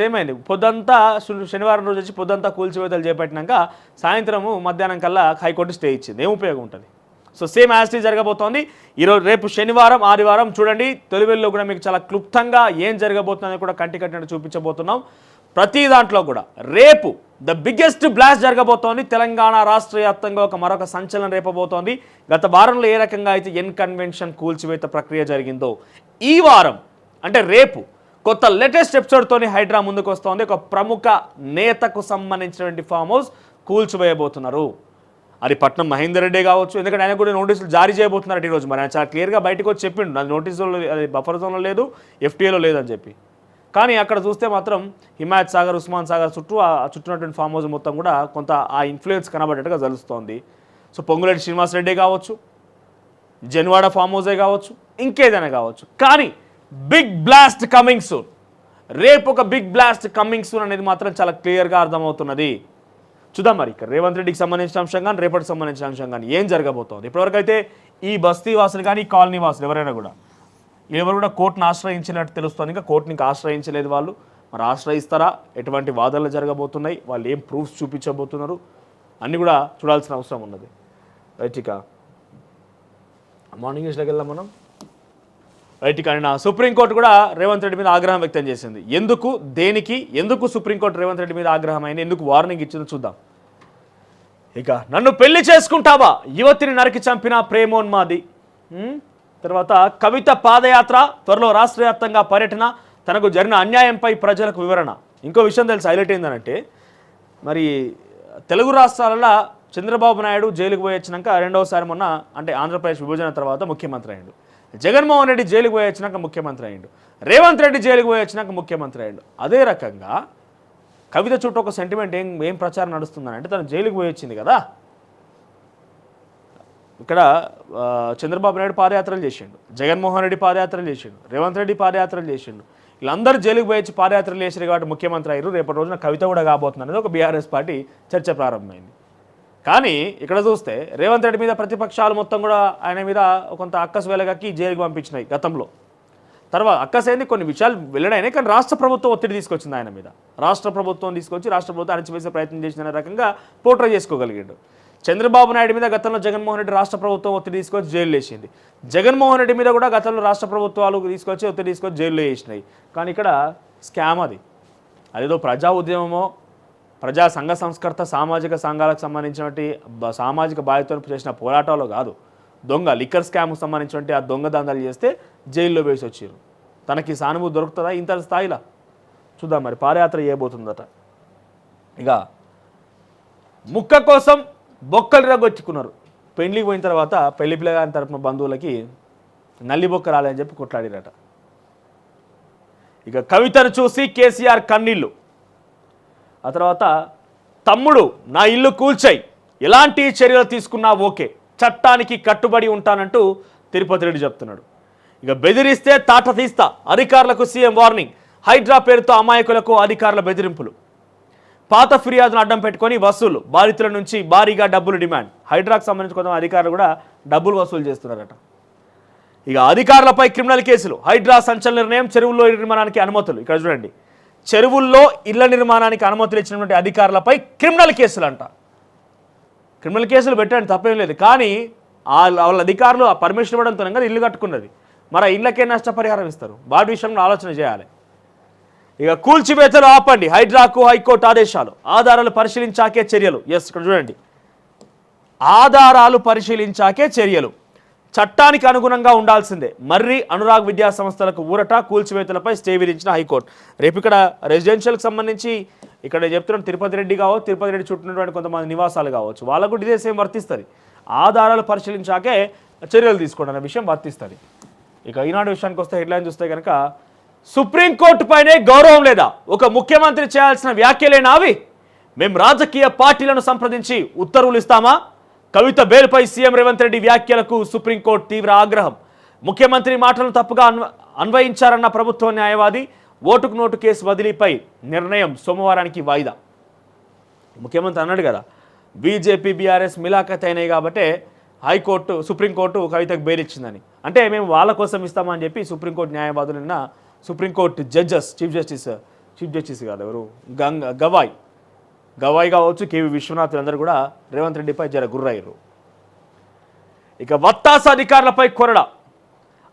ఏమైంది, పొద్దంతా శనివారం రోజు వచ్చి పొద్దంతా కూల్చివేతలు చేపట్టినాక సాయంత్రము మధ్యాహ్నం కల్లా హైకోర్టు స్టే ఇచ్చింది. ఏం ఉపయోగం ఉంటుంది. సో సేమ్ యాజ్ ఇట్ జరగబోతోంది. ఈరోజు రేపు శనివారం ఆదివారం చూడండి, తెలుగులో కూడా మీకు చాలా క్లుప్తంగా ఏం జరగబోతుందని కూడా కంటి కట్టినట్టు చూపించబోతున్నాం. ప్రతి దాంట్లో కూడా రేపు ద బిగ్గెస్ట్ బ్లాస్ట్ జరగబోతోంది. తెలంగాణ రాష్ట్ర వ్యాప్తంగా మరొక సంచలనం రేపబోతోంది. గత వారంలో ఏ రకంగా అయితే ఎన్ కన్వెన్షన్ కూల్చివేత ప్రక్రియ జరిగిందో, ఈ వారం అంటే రేపు కొత్త లేటెస్ట్ ఎపిసోడ్తోని హైడ్రా ముందుకు వస్తోంది. ఒక ప్రముఖ నేతకు సంబంధించినటువంటి ఫామ్ హౌస్ కూల్చివేయబోతున్నారు. అది పట్నం మహేందర్ రెడ్డి కావచ్చు, ఎందుకంటే ఆయన కూడా నోటీసులు జారీ చేయబోతున్నారు ఈరోజు. మరి ఆయన చాలా క్లియర్గా బయటకు వచ్చి చెప్పిండు, అది నోటీసులో, అది బఫర్ జోన్లో లేదు, ఎఫ్టీఏలో లేదని చెప్పి. కానీ అక్కడ చూస్తే మాత్రం హిమాయత్ సాగర్, ఉస్మాన్ సాగర్ చుట్టూ ఆ చుట్టూనటువంటి ఫామ్ హౌస్ మొత్తం కూడా కొంత ఆ ఇన్ఫ్లుయెన్స్ కనబడేట్టుగా తెలుస్తోంది. సో పొంగులేటి శ్రీనివాసరెడ్డి కావచ్చు, జన్వాడ ఫామ్ హౌసే కావచ్చు, ఇంకేదైనా కావచ్చు, కానీ బిగ్ బ్లాస్ట్ కమింగ్ సూన్. రేపు ఒక బిగ్ బ్లాస్ట్ కమింగ్ సూన్ అనేది మాత్రం చాలా క్లియర్గా అర్థమవుతున్నది. చూద్దాం మరి ఇక్కడ రేవంత్ రెడ్డికి సంబంధించిన అంశం కానీ రేపటికి సంబంధించిన అంశం కానీ ఏం జరగబోతోంది. ఇప్పటివరకు అయితే ఈ బస్తీ వాసులు కానీ ఈ కాలనీ వాసులు ఎవరు కూడా కోర్టును ఆశ్రయించినట్టు తెలుస్తుంది. ఇంకా కోర్టుని ఆశ్రయించలేదు వాళ్ళు. మరి ఆశ్రయిస్తారా, ఎటువంటి వాదనలు జరగబోతున్నాయి, వాళ్ళు ఏం ప్రూఫ్స్ చూపించబోతున్నారు అన్నీ కూడా చూడాల్సిన అవసరం ఉన్నది. రైట్, ఇక మార్నింగ్ న్యూస్లోకి వెళ్దాం మనం. రైట్, కానీ నా సుప్రీంకోర్టు కూడా రేవంత్ రెడ్డి మీద ఆగ్రహం వ్యక్తం చేసింది. ఎందుకు సుప్రీంకోర్టు రేవంత్ రెడ్డి మీద ఆగ్రహం అయింది, ఎందుకు వార్నింగ్ ఇచ్చిందో చూద్దాం. ఇక నన్ను పెళ్లి చేసుకుంటావా, యువతిని నరికి చంపిన ప్రేమోన్మాది. తర్వాత కవిత పాదయాత్ర, త్వరలో రాష్ట్ర వ్యాప్తంగా పర్యటన, తనకు జరిగిన అన్యాయంపై ప్రజలకు వివరణ. ఇంకో విషయం తెలిసి హైలైట్ ఏంటంటే, మరి తెలుగు రాష్ట్రాలలో చంద్రబాబు నాయుడు జైలుకు పోయి వచ్చినాక రెండవసారి మొన్న అంటే ఆంధ్రప్రదేశ్ విభజన తర్వాత ముఖ్యమంత్రి అయ్యాడు. జగన్మోహన్ రెడ్డి జైలుకు పోయి వచ్చినాక ముఖ్యమంత్రి అయ్యాడు. రేవంత్ రెడ్డి జైలుకు పోయి వచ్చినాక ముఖ్యమంత్రి అయ్యాడు. అదే రకంగా కవిత చుట్టూ ఒక సెంటిమెంట్ ఏం ప్రచారం నడుస్తుందని అంటే, తను జైలుకు పోయి వచ్చింది కదా, ఇక్కడ చంద్రబాబు నాయుడు పాదయాత్రలు చేసిండు, జగన్మోహన్ రెడ్డి పాదయాత్రలు చేసిండు, రేవంత్ రెడ్డి పాదయాత్రలు చేసిండు. వీళ్ళందరూ జైలుకు పోయి పాదయాత్రలు చేసారు కాబట్టి ముఖ్యమంత్రి అయ్యారు. రేపటి రోజున కవిత కూడా కాబోతుంది అనేది ఒక బీఆర్ఎస్ పార్టీ చర్చ ప్రారంభమైంది. కానీ ఇక్కడ చూస్తే రేవంత్ రెడ్డి మీద ప్రతిపక్షాలు మొత్తం కూడా ఆయన మీద కొంత అక్కసు వెలగక్కి జైలుకు పంపించినాయి గతంలో. తర్వాత అక్కసేంది కొన్ని విషయాలు వెల్లడైనాయి, కానీ రాష్ట్ర ప్రభుత్వం ఒత్తిడి తీసుకొచ్చింది ఆయన మీద. రాష్ట్ర ప్రభుత్వం తీసుకొచ్చి రాష్ట్ర ప్రభుత్వం అణచివేసే ప్రయత్నం చేసిన రకంగా పోర్ట్రే చేసుకోగలిగాడు. చంద్రబాబు నాయుడు మీద గతంలో జగన్మోహన్ రెడ్డి రాష్ట్ర ప్రభుత్వం ఒత్తిడి తీసుకొచ్చి జైలు వేసింది. జగన్మోహన్ రెడ్డి మీద కూడా గతంలో రాష్ట్ర ప్రభుత్వాలు తీసుకొచ్చి ఒత్తిడి తీసుకొచ్చి జైల్లో వేసినాయి. కానీ ఇక్కడ స్కామ్ అదేదో ప్రజా ఉద్యమమో, ప్రజా సంఘ సంస్కర్త సామాజిక సంఘాలకు సంబంధించినటువంటి సామాజిక బాధ్యతను చేసిన పోరాటాలు కాదు, దొంగ లిక్కర్ స్కామ్కు సంబంధించినటువంటి ఆ దొంగ దందాలు చేస్తే జైల్లో వేసి వచ్చారు. తనకి సానుభూతి దొరుకుతుందా ఇంత స్థాయిలో? చూద్దాం మరి పాదయాత్ర చేయబోతుందట. ఇక ముక్క కోసం బొక్కలు రగొచ్చుకున్నారు. పెళ్లికి పోయిన తర్వాత పెళ్లి పిల్లగాని తరపున బంధువులకి నల్లి బొక్క రాలేదని చెప్పి కొట్లాడిరట. ఇక కవితను చూసి కేసీఆర్ కన్నీళ్ళు. ఆ తర్వాత తమ్ముడు నా ఇల్లు కూల్చాయి, ఎలాంటి చర్యలు తీసుకున్నా ఓకే, చట్టానికి కట్టుబడి ఉంటానంటూ తిరుపతి రెడ్డి చెప్తున్నాడు. ఇక బెదిరిస్తే తాట తీస్తా, అధికారులకు సీఎం వార్నింగ్. హైడ్రా పేరుతో అమాయకులకు అధికారుల బెదిరింపులు. పాత ఫిర్యాదును అడ్డం పెట్టుకొని వసూలు, బాధితుల నుంచి భారీగా డబ్బులు డిమాండ్. హైడ్రాకు సంబంధించి కొంత అధికారులు కూడా డబ్బులు వసూలు చేస్తున్నారట. ఇక అధికారులపై క్రిమినల్ కేసులు. హైడ్రా సంచలన నిర్ణయం, చెరువుల్లో నిర్మాణానికి అనుమతులు. ఇక్కడ చూడండి, చెరువుల్లో ఇళ్ల నిర్మాణానికి అనుమతులు ఇచ్చినటువంటి అధికారులపై క్రిమినల్ కేసులు అంట. క్రిమినల్ కేసులు పెట్టండి, తప్పేం లేదు. కానీ వాళ్ళ అధికారులు ఆ పర్మిషన్ ఇవ్వడంతో కదా ఇల్లు కట్టుకున్నది, మరి ఆ ఇళ్ళకే నష్టపరిహారం ఇస్తారు. వాటి విషయంలో ఆలోచన చేయాలి. ఇక కూల్చివేతలు ఆపండి, హైడ్రాకు హైకోర్టు ఆదేశాలు. ఆధారాలు పరిశీలించాకే చర్యలు. ఎస్, ఇక్కడ చూడండి, ఆధారాలు పరిశీలించాకే చర్యలు, చట్టానికి అనుగుణంగా ఉండాల్సిందే. మర్రి అనురాగ్ విద్యా సంస్థలకు ఊరట, కూల్చివేతలపై స్టే విధించిన హైకోర్టు. రేపు ఇక్కడ రెసిడెన్షియల్కి సంబంధించి ఇక్కడ చెప్తున్నాడు, తిరుపతి రెడ్డి కావచ్చు, తిరుపతి రెడ్డి చుట్టూనటువంటి కొంతమంది నివాసాలు కావచ్చు, వాళ్ళకు ఇదే సేమ్ వర్తిస్తుంది. ఆధారాలు పరిశీలించాకే చర్యలు తీసుకోండి అనే విషయం వర్తిస్తుంది. ఇక ఈనాడు విషయానికి వస్తే హెడ్లైన్ చూస్తే కనుక, సుప్రీంకోర్టు పైనే గౌరవం లేదా? ఒక ముఖ్యమంత్రి చేయాల్సిన వ్యాఖ్యలేనా అవి? మేము రాజకీయ పార్టీలను సంప్రదించి ఉత్తర్వులు ఇస్తామా? కవిత బెయిల్పై సీఎం రేవంత్ రెడ్డి వ్యాఖ్యలకు సుప్రీంకోర్టు తీవ్ర ఆగ్రహం. ముఖ్యమంత్రి మాటలను తప్పుగా అన్వయించారన్న ప్రభుత్వ న్యాయవాది. ఓటుకు నోటు కేసు బదిలీపై నిర్ణయం సోమవారానికి వాయిదా. ముఖ్యమంత్రి అన్నాడు కదా, బీజేపీ బీఆర్ఎస్ మిలాఖత్ అయినాయి కాబట్టి సుప్రీంకోర్టు కవితకు బెయిల్ ఇచ్చిందని. అంటే మేము వాళ్ళ కోసం ఇస్తామని చెప్పి సుప్రీంకోర్టు న్యాయవాదులు నిన్న సుప్రీంకోర్టు చీఫ్ జస్టిస్ కాదు ఎవరు, గవాయ్ కావచ్చు, కేవీ విశ్వనాథ్ అందరూ కూడా రేవంత్ రెడ్డిపై గుర్రయ్యారు. ఇక వత్తాస అధికారులపై కొరడ.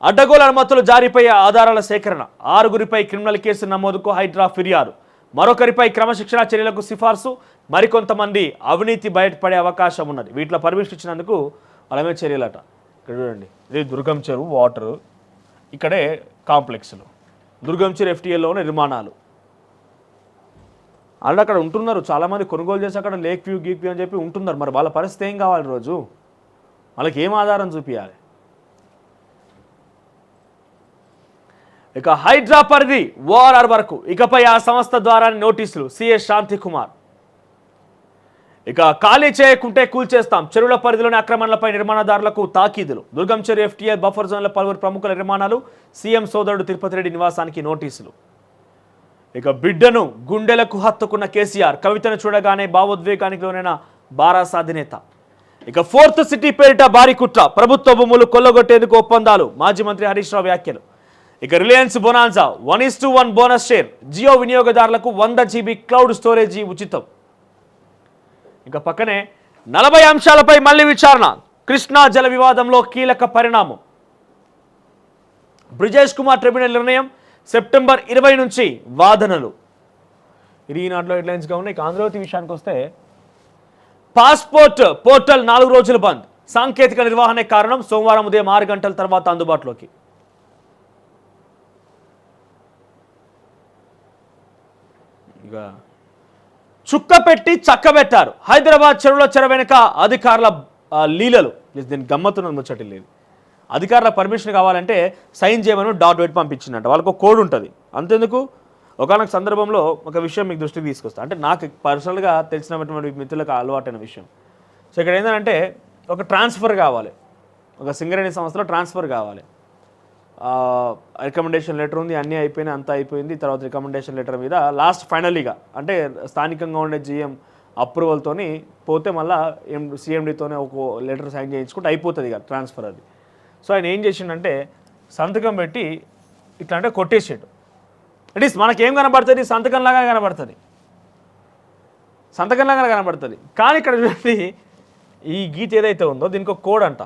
అడ్డగోలు అనుమతులు జారీపై ఆధారాల సేకరణ. 6గురిపై క్రిమినల్ కేసు నమోదుకు హైడ్రా ఫిర్యాదు. మరొకరిపై క్రమశిక్షణా చర్యలకు సిఫార్సు. మరికొంతమంది అవినీతి బయటపడే అవకాశం ఉన్నది. వీటిలో పర్మిషన్ ఇచ్చినందుకు వాళ్ళ మీద చర్యలట. ఇక్కడ చూడండి, ఇది దుర్గం చెరువు వాటరు, ఇక్కడే కాంప్లెక్స్లు, దుర్గం చెరువు FTL నిర్మాణాలు. వాళ్ళు అక్కడ ఉంటున్నారు, చాలామంది కొనుగోలు చేసి అక్కడ లేక్ వ్యూ గీక్ వ్యూ అని చెప్పి ఉంటున్నారు. మరి వాళ్ళ పరిస్థితి ఏం కావాలి? రోజు వాళ్ళకి ఏం ఆధారం చూపించాలి? ఇక హైడ్రా పరిధి ORR వరకు, ఇకపై ఆ సంస్థ ద్వారా నోటీసులు. CS శాంతి కుమార్. ఇక ఖాళీ చేయకుంటే కూల్చేస్తాం, చెరువుల పరిధిలోని ఆక్రమణలపై నిర్మాణదారులకు తాకీదులు. దుర్గం చెరువు FTL బఫర్ జోన్ల పలువురు ప్రముఖుల నిర్మాణాలు. సీఎం సోదరుడు తిరుపతి రెడ్డి నివాసానికి నోటీసులు. ఇక బిడ్డను గుండెలకు హత్తుకున్న కేసీఆర్. కవితను చూడగానే భావోద్వేగానికి లోనైన బారాస అధినేత. ఇక 4th సిటీ పేరిట భారీ కుట్ర, ప్రభుత్వ భూములు కొల్లగొట్టేందుకు ఒప్పందాలు. మాజీ మంత్రి హరీష్ రావు వ్యాఖ్యలు. ఇక Reliance bonanza 1:1 bonus share. Jio వినియోగదారులకు 100 GB క్లౌడ్ స్టోరేజీ ఉచితం. ఇక పక్కనే 40 అంశాలపై మళ్లీ విచారణ. కృష్ణా జల వివాదంలో కీలక పరిణామం. బ్రిజేష్ కుమార్ ట్రిబ్యునల్ నిర్ణయం. సెప్టెంబర్ 20 నుంచి వాదనలు. ఇది ఈనాడులో హెడ్లైన్స్గా ఉన్నాయి. ఇక ఆంధ్రజ్యోతి విషయానికి వస్తే, పాస్పోర్ట్ పోర్టల్ 4 రోజులు బంద్. సాంకేతిక నిర్వహణే కారణం. సోమవారం ఉదయం 6 గంటల తర్వాత అందుబాటులోకి. ఇక చుక్క పెట్టి చక్కబెట్టారు. హైదరాబాద్ చెరువులో చెర వెనుక అధికారుల లీలలు. దీన్ని గమ్మత్తున్నది ముచ్చటి లేదు. అధికారుల పర్మిషన్ కావాలంటే సైన్ చేయమని డాట్ పెట్టి పంపించిందంట. వాళ్ళకు ఒక కోడ్ ఉంటుంది. అంతెందుకు, ఒకనొక సందర్భంలో ఒక విషయం మీకు దృష్టికి తీసుకొస్తా. అంటే నాకు పర్సనల్గా తెలిసినటువంటి మిత్రులకు అలవాటైన విషయం. సో ఇక్కడ ఏంటంటే ఒక ట్రాన్స్ఫర్ కావాలి, ఒక సింగరేణి సంస్థలో ట్రాన్స్ఫర్ కావాలి. రికమెండేషన్ లెటర్ ఉంది, అన్నీ అయిపోయినాయి, అంతా అయిపోయింది. తర్వాత రికమెండేషన్ లెటర్ మీద లాస్ట్ ఫైనలీగా అంటే స్థానికంగా ఉండే జీఎం అప్రూవల్తోని పోతే మళ్ళీ సీఎండీతోనే ఒక లెటర్ సైన్ చేయించుకుంటే అయిపోతుంది ఇక ట్రాన్స్ఫర్ అది. సో ఆయన ఏం చేసిండంటే సంతకం పెట్టి ఇట్లా అంటే కొట్టేసాడు. అట్లీస్ట్ మనకేం కనబడుతుంది, సంతకంలాగా కనబడుతుంది, సంతకంలాగా కనబడుతుంది. కానీ ఇక్కడ చూడండి, ఈ గీత ఏదైతే ఉందో దీనికి ఒక కోడ్ అంట,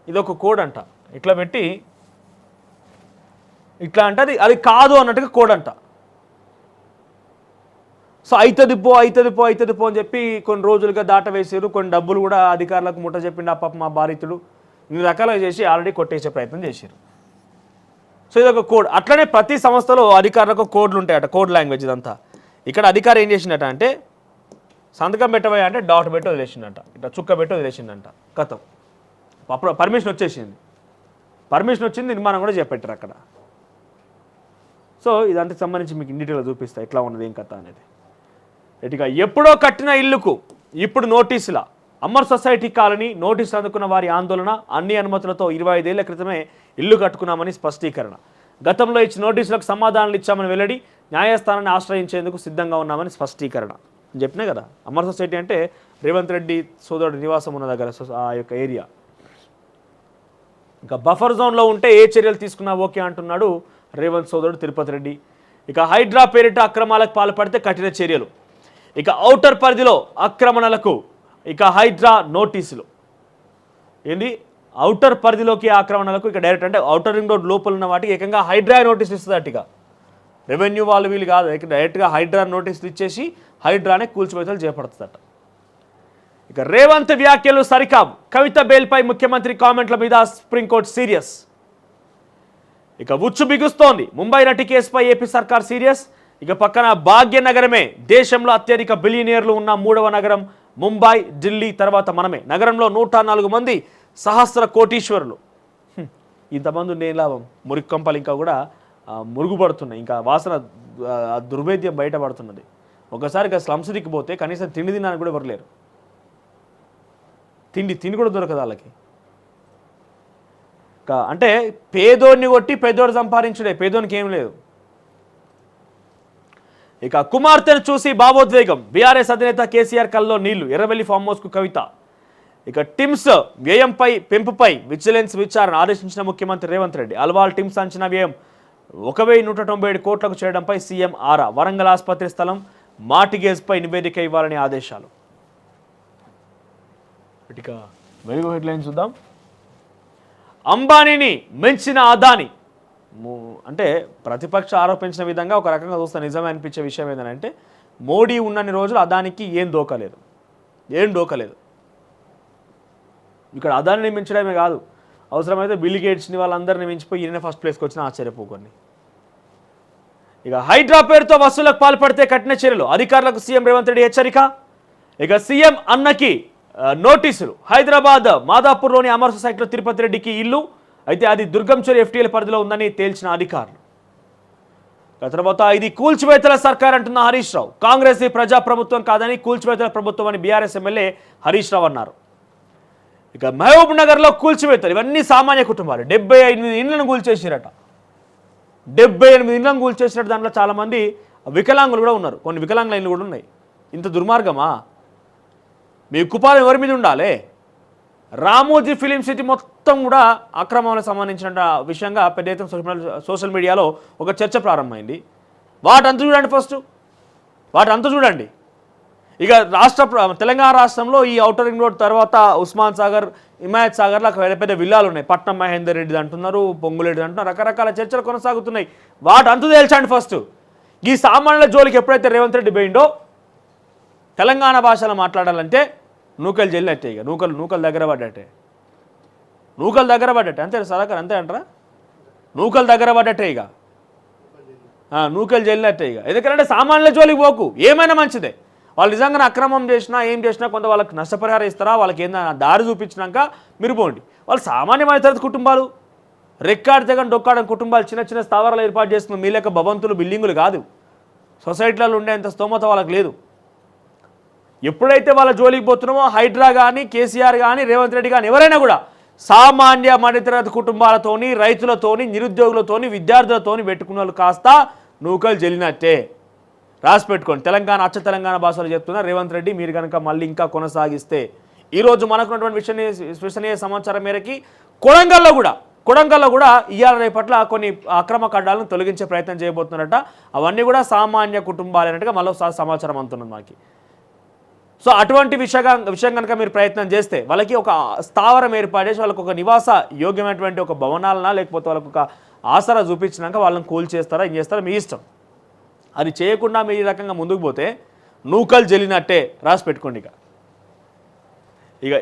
ఇది ఒక కోడ్ అంట. ఇట్లా పెట్టి ఇట్లా అంటే అది కాదు అన్నట్టుగా కోడ్ అంట. సో అవుతుంది పో అని చెప్పి కొన్ని రోజులుగా దాట వేసారు. కొన్ని డబ్బులు కూడా అధికారులకు ముట్ట చెప్పిండు ఆ పాప మా బాధితుడు. ఇన్ని రకాలుగా చేసి ఆల్రెడీ కొట్టేసే ప్రయత్నం చేశారు. సో ఇది ఒక కోడ్. అట్లనే ప్రతి సంస్థలో అధికారులకు కోడ్లు ఉంటాయట, కోడ్ లాంగ్వేజ్ ఇదంతా. ఇక్కడ అధికారి ఏం చేసిండట అంటే సంతకం పెట్టబోయా అంటే డాట్ పెట్టి వదిలేసిండట, ఇట్లా చుక్క పెట్టి వదిలేసిండంట. కథం అప్పుడు పర్మిషన్ వచ్చేసింది. పర్మిషన్ వచ్చింది, నిర్మాణం కూడా చేపట్టారు అక్కడ. సో ఇదంతకు సంబంధించి మీకు ఇండిటెయిల్గా చూపిస్తా ఎట్లా ఉన్నది ఏం కథ అనేది. ఇటుగా ఎప్పుడో కట్టిన ఇల్లుకు ఇప్పుడు నోటీసుల. అమర్ సొసైటీ కాలనీ నోటీసులు అందుకున్న వారి ఆందోళన. అన్ని అనుమతులతో 25 ఏళ్ల క్రితమే ఇల్లు కట్టుకున్నామని స్పష్టీకరణ. గతంలో ఇచ్చిన నోటీసులకు సమాధానాలు ఇచ్చామని వెల్లడి. న్యాయస్థానాన్ని ఆశ్రయించేందుకు సిద్ధంగా ఉన్నామని స్పష్టీకరణ. చెప్పినా కదా, అమర్ సొసైటీ అంటే రేవంత్ రెడ్డి సోదరుడు నివాసం ఉన్న దగ్గర ఆ యొక్క ఏరియా. ఇంకా బఫర్ జోన్లో ఉంటే ఏ చర్యలు తీసుకున్నా ఓకే అంటున్నాడు రేవంత్ సోదరుడు తిరుపతి రెడ్డి. ఇక హైడ్రా పేరిట అక్రమాలకు పాల్పడితే కఠిన చర్యలు. ఇక ఔటర్ పరిధిలో ఆక్రమణలకు ఇక హైడ్రా నోటీసులు. ఏంది ఔటర్ పరిధిలోకి ఆక్రమణలకు ఇక డైరెక్ట్ అంటే ఔటర్ రింగ్ రోడ్ లోపల ఉన్న వాటికి ఏకంగా హైడ్రా నోటీస్ ఇస్తుంది. ఇక రెవెన్యూ వాళ్ళు వీళ్ళు కాదు, డైరెక్ట్గా హైడ్రా నోటీసులు ఇచ్చేసి హైడ్రానే కూల్చివేతలు చేపడుతుందట. ఇక రేవంత్ వ్యాఖ్యలు సరికావు. కవిత బెయిల్పై ముఖ్యమంత్రి కామెంట్ల మీద సుప్రీంకోర్టు సీరియస్. ఇక ఉచ్చు బిగుస్తోంది. ముంబై నటి కేసుపై ఏపీ సర్కార్ సీరియస్. ఇక పక్కన భాగ్యనగరమే దేశంలో అత్యధిక బిలియనీర్లు ఉన్న 3వ నగరం ముంబై, ఢిల్లీ తర్వాత మనమే. నగరంలో 104 మంది సహస్ర కోటీశ్వరులు. ఇంతమంది ఉండే లాభం, మురికి కంపలు ఇంకా కూడా మురుగుపడుతున్నాయి, ఇంకా వాసన దుర్భేద్యం బయటపడుతున్నది. ఒకసారి ఇక స్లమ్స్ దిక్కిపోతే కనీసం తిండి తినడానికి కూడా ఎవరు లేరు. తిండి కూడా దొరకదు వాళ్ళకి. అంటే పేదోడిని కొట్టి పేదోడు సంపాదించుడే, పేదోనికి ఏం లేదు. ఇక కుమార్తెను చూసి భావోద్వేగం. బీఆర్ఎస్ అధినేత కేసీఆర్ కల్లో నీళ్లు. ఎర్రవెల్లి ఫామ్ హౌస్కు కవిత. ఇక టిమ్స్ వ్యయంపై పెంపుపై విజిలెన్స్ విచారణ ఆదేశించిన ముఖ్యమంత్రి రేవంత్ రెడ్డి. అల్వాల్ టిమ్స్ అంచనా వ్యయం 1197 కోట్లకు చేయడంపై సీఎం ఆరా. వరంగల్ ఆసుపత్రి స్థలం మార్టిగేజ్పై నివేదిక ఇవ్వాలని ఆదేశాలు. ఇక వెలుగు హెడ్లైన్ చూద్దాం. అంబానీని మించిన అదాని. అంటే ప్రతిపక్ష ఆరోపించిన విధంగా ఒక రకంగా చూస్తే నిజమే అనిపించే విషయం ఏంటంటే మోడీ ఉన్నన్ని రోజులు అదానికి ఏం డోకలేదు. ఇక్కడ అదానిని మించడమే కాదు, అవసరమైతే బిల్ గేట్స్ని వాళ్ళందరినీ మించిపోయి ఈయన ఫస్ట్ ప్లేస్కి వచ్చిన ఆశ్చర్యపోకొని. ఇక హైడ్రా పేరుతో వసూలకు పాల్పడితే కఠిన చర్యలు. అధికారులకు సీఎం రేవంత్ రెడ్డి హెచ్చరిక. ఇక సీఎం అన్నకి నోటీసులు. హైదరాబాద్ మాదాపూర్లోని అమర్ సొసైటీలో తిరుపతి రెడ్డికి ఇల్లు, అయితే అది దుర్గంచెరు ఎఫ్టీఎల్ పరిధిలో ఉందని తేల్చిన అధికారులు. తర్వాత ఇది కూల్చివేతల సర్కార్ అంటున్న హరీష్ రావు. కాంగ్రెస్ ప్రజాప్రభుత్వం కాదని కూల్చివేతల ప్రభుత్వం అని బీఆర్ఎస్ ఎమ్మెల్యే హరీష్ రావు అన్నారు. ఇక మహబూబ్ నగర్లో కూల్చివేతలు. ఇవన్నీ సామాన్య కుటుంబాలు. 78 ఇండ్లను కూల్చేసిరట. 78 ఇండ్లను కూల్చేసినట్టు. దాంట్లో చాలామంది వికలాంగులు కూడా ఉన్నారు, కొన్ని వికలాంగుల ఇండ్లు కూడా ఉన్నాయి. ఇంత దుర్మార్గమా? మీ కుపాలం ఎవరి మీద ఉండాలి? రామోజీ ఫిలిం సిటీ మొత్తం కూడా అక్రమాలకు సంబంధించిన విషయంగా పెద్ద ఎత్తున సోషల్ మీడియాలో ఒక చర్చ ప్రారంభమైంది. వాటంతా చూడండి, ఫస్ట్ వాటంతా చూడండి. ఇక తెలంగాణ రాష్ట్రంలో ఈ ఔటర్ రింగ్ రోడ్ తర్వాత ఉస్మాన్ సాగర్, హిమాయత్ సాగర్లో పెద్ద విల్లాలు ఉన్నాయి. పట్నం మహేందర్ రెడ్డిది అంటున్నారు, పొంగులేడిది అంటున్నారు, రకరకాల చర్చలు కొనసాగుతున్నాయి. వాటంతా తేల్చండి ఫస్ట్. ఈ సామాన్యుల జోలికి ఎప్పుడైతే రేవంత్ రెడ్డి పోయిండో, తెలంగాణ భాషలో మాట్లాడాలంటే నూకలు జల్లినట్టే, ఇక నూకలు దగ్గర పడ్డట్టే, నూకలు దగ్గర పడ్డట్టే అంతే సదాకర్, అంతే అంటారా? నూకలు దగ్గర పడ్డట్టే ఇక, నూకలు జల్లినట్టే ఇక. ఎందుకంటే సామాన్యుల జోలికి పోకు, ఏమైనా మంచిదే. వాళ్ళు నిజంగా అక్రమం చేసినా ఏం చేసినా కొంత వాళ్ళకి నష్టపరిహారం ఇస్తారా, వాళ్ళకి ఏందన్నా దారి చూపించినాక మీరు పోండి. వాళ్ళు సామాన్యమైన తరగతి కుటుంబాలు, రెక్కాడి తెగని డొక్కాడని కుటుంబాలు, చిన్న చిన్న స్థావరాలు ఏర్పాటు చేస్తున్న మీ లెక్క భవంతులు బిల్డింగులు కాదు. సొసైటీలలో ఉండేంత స్తోమత వాళ్ళకి లేదు. ఎప్పుడైతే వాళ్ళ జోలికి పోతున్నామో హైడ్రా కానీ, కేసీఆర్ కానీ, రేవంత్ రెడ్డి కానీ ఎవరైనా కూడా సామాన్య మధ్యతరగతి కుటుంబాలతోని, రైతులతోని, నిరుద్యోగులతోని, విద్యార్థులతోని పెట్టుకున్న వాళ్ళు కాస్త నూకలు జల్లినట్టే. రాసి పెట్టుకోండి. తెలంగాణ అచ్చ తెలంగాణ భాషలో చెప్తున్నా రేవంత్ రెడ్డి, మీరు కనుక మళ్ళీ ఇంకా కొనసాగిస్తే. ఈరోజు మనకున్నటువంటి విశ్వసనీయ సమాచారం మేరకి కొడంగల్లో కూడా ఇవాళ రేపట్ల కొన్ని అక్రమ కడ్డాలను తొలగించే ప్రయత్నం చేయబోతున్నారట. అవన్నీ కూడా సామాన్య కుటుంబాలు అన్నట్టుగా మళ్ళీ సమాచారం అందుతున్నది మనకి. సో అటువంటి విషయం కనుక మీరు ప్రయత్నం చేస్తే వాళ్ళకి ఒక స్థావరం ఏర్పాటు చేసి వాళ్ళకి ఒక నివాస యోగ్యమైనటువంటి ఒక భవనాలనా లేకపోతే వాళ్ళకు ఒక ఆసరా చూపించినాక వాళ్ళని కూల్ చేస్తారా, ఏం చేస్తారా మీ ఇష్టం. అది చేయకుండా మీరు ఈ రకంగా ముందుకు పోతే నూకలు జల్లినట్టే. రాసి పెట్టుకోండి. ఇక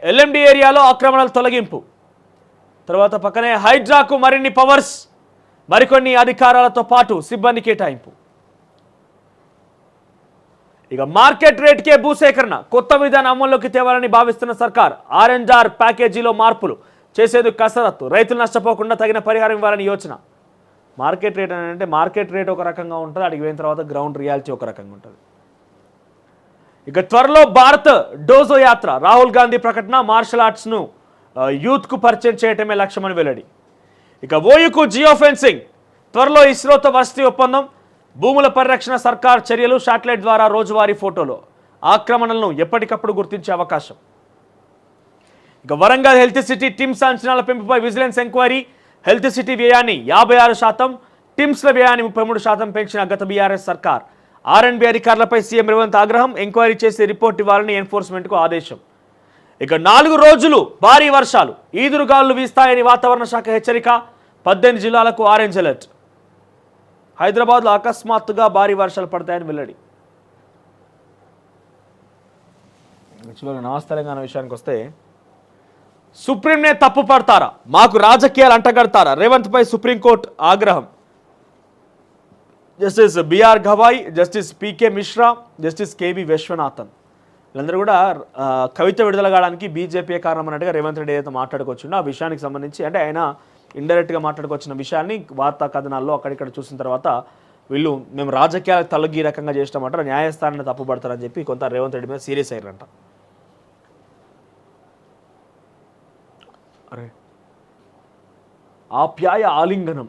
ఎల్ఎండి ఏరియాలో ఆక్రమణల తొలగింపు, తర్వాత పక్కనే హైడ్రాకు మరిన్ని పవర్స్, మరికొన్ని అధికారాలతో పాటు సిబ్బంది కేటాయింపు. ఇక మార్కెట్ రేట్కే భూసేకరణ, కొత్త విధానం అమల్లోకి తేవాలని భావిస్తున్న సర్కార్. ఆర్ఎన్ఆర్ ప్యాకేజీలో మార్పులు చేసేందుకు కసరత్తు, రైతులు నష్టపోకుండా తగిన పరిహారం ఇవ్వాలని యోచన. మార్కెట్ రేట్ అని అంటే మార్కెట్ రేట్ ఒక రకంగా ఉంటుంది, అడిగి పోయిన తర్వాత గ్రౌండ్ రియాలిటీ ఒక రకంగా ఉంటుంది. ఇక త్వరలో భారత్ డోజో యాత్ర, రాహుల్ గాంధీ ప్రకటన. మార్షల్ ఆర్ట్స్ను యూత్కు పరిచయం చేయటమే లక్ష్యమని వెల్లడి. ఇక ఓయుకు జియో ఫెన్సింగ్, త్వరలో ఇస్రోతో వర్సిటీ ఒప్పందం. భూముల పరిరక్షణ సర్కార్ చర్యలు, శాటిలైట్ ద్వారా రోజువారీ ఫోటోలు. ఆక్రమణలను ఎప్పటికప్పుడు గుర్తించే అవకాశం. ఇక వరంగల్ హెల్త్ సిటీ టిమ్స్ అంచనాల పెంపుపై విజిలెన్స్ ఎంక్వైరీ. హెల్త్ సిటీ వ్యయాన్ని 56%, టిమ్స్ల వ్యయాన్ని 33% పెంచిన గత బీఆర్ఎస్ సర్కార్. ఆర్ఎండ్బి అధికారులపై సీఎం రేవంత్ ఆగ్రహం, ఎంక్వైరీ చేసి రిపోర్ట్ ఇవ్వాలని ఎన్ఫోర్స్మెంట్కు ఆదేశం. ఇక 4 రోజులు భారీ వర్షాలు, ఈదురుగాలులు వీస్తాయని వాతావరణ శాఖ హెచ్చరిక. 18 జిల్లాలకు ఆరెంజ్ అలర్ట్. హైదరాబాద్లో అకస్మాత్తుగా భారీ వర్షాలు పడతాయని వెల్లడి. నమస్తే తెలంగాణ విషయానికి వస్తే, సుప్రీంనే తప్పు పడతారా, మాకు రాజకీయాలు అంటగడతారా, రేవంత్పై సుప్రీంకోర్టు ఆగ్రహం. Justice B R Gavai, justice P K Mishra, justice K V Viswanathan వీళ్ళందరూ కూడా కవిత విడుదల కావడానికి బీజేపీ కారణం అన్నట్టుగా రేవంత్ రెడ్డి ఏదైతే మాట్లాడుకొచ్చిండో ఆ విషయానికి సంబంధించి, అంటే ఆయన ఇండైరెక్ట్గా మాట్లాడుకొచ్చిన విషయాన్ని వార్తా కథనాల్లో అక్కడిక్కడ చూసిన తర్వాత వీళ్ళు మేము రాజకీయాలకు తలగి రకంగా చేసినామంటారు, న్యాయస్థానాన్ని తప్పుపడతారని చెప్పి కొంత రేవంత్ రెడ్డి మీద సీరియస్ అయ్యారంట. అరే ఆప్యాయ ఆలింగనం.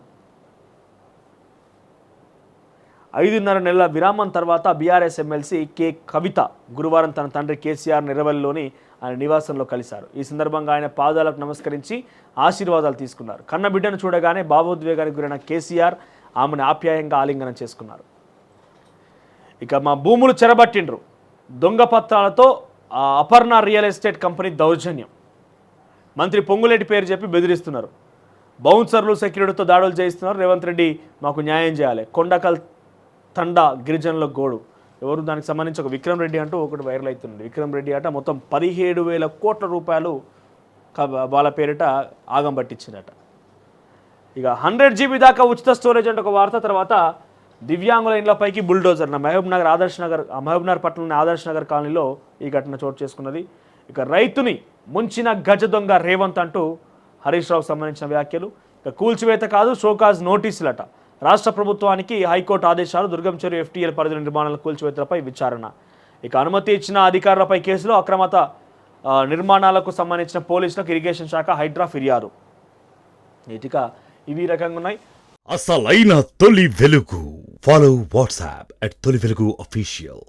5.5 నెలల విరామం తర్వాత బీఆర్ఎస్ ఎమ్మెల్సీ కె కవిత గురువారం తన తండ్రి కేసీఆర్ నిరవల్లిలోని ఆయన నివాసంలో కలిశారు. ఈ సందర్భంగా ఆయన పాదాలకు నమస్కరించి ఆశీర్వాదాలు తీసుకున్నారు. కన్న బిడ్డను చూడగానే భావోద్వేగానికి గురైన కేసీఆర్ ఆమెను ఆప్యాయంగా ఆలింగనం చేసుకున్నారు. ఇక మా భూములు చెరబట్టిండ్రు, దొంగ పత్రాలతో అపర్ణ రియల్ ఎస్టేట్ కంపెనీ దౌర్జన్యం. మంత్రి పొంగులేటి పేరు చెప్పి బెదిరిస్తున్నారు. బౌన్సర్లు సెక్యూరిటీతో దాడులు చేయిస్తున్నారు. రేవంత్ రెడ్డి మాకు న్యాయం చేయాలి. కొండకల్ తండా గిరిజనుల గోడు. ఎవరు దానికి సంబంధించి ఒక విక్రమ్ రెడ్డి అంటూ ఒకటి వైరల్ అవుతుంది. విక్రమ్ రెడ్డి అట మొత్తం 17,000 కోట్ల రూపాయలు వాళ్ళ పేరిట ఆగం పట్టించిందట. ఇక 100 GB దాకా ఉచిత స్టోరేజ్ అంటే ఒక వార్త. తర్వాత దివ్యాంగుల ఇండ్లపైకి బుల్డోజర్. మహబూబ్నగర్ పట్టణంలోని ఆదర్శ్ నగర్ కాలనీలో ఈ ఘటన చోటు చేసుకున్నది. ఇక రైతుని ముంచిన గజ దొంగ రేవంత్ అంటూ హరీష్ రావుకు సంబంధించిన వ్యాఖ్యలు. ఇక కూల్చివేత కాదు, షోకాజ్ నోటీసులట. రాష్ట్ర ప్రభుత్వానికి హైకోర్టు ఆదేశాలు. దుర్గం చెరువు FTL పరిధిలో నిర్మాణాల కూల్చివేతలపై విచారణ. ఇక అనుమతి ఇచ్చిన అధికారులపై కేసులు. అక్రమత నిర్మాణాలకు సంబంధించిన పోలీసులకు ఇరిగేషన్ శాఖ హైడ్రా ఫిర్యాదు. ఇక ఇవి రకంగా ఉన్నాయి. అసలైన తొలి వెలుగు. ఫాలో వాట్సాప్ @తొలి వెలుగు official.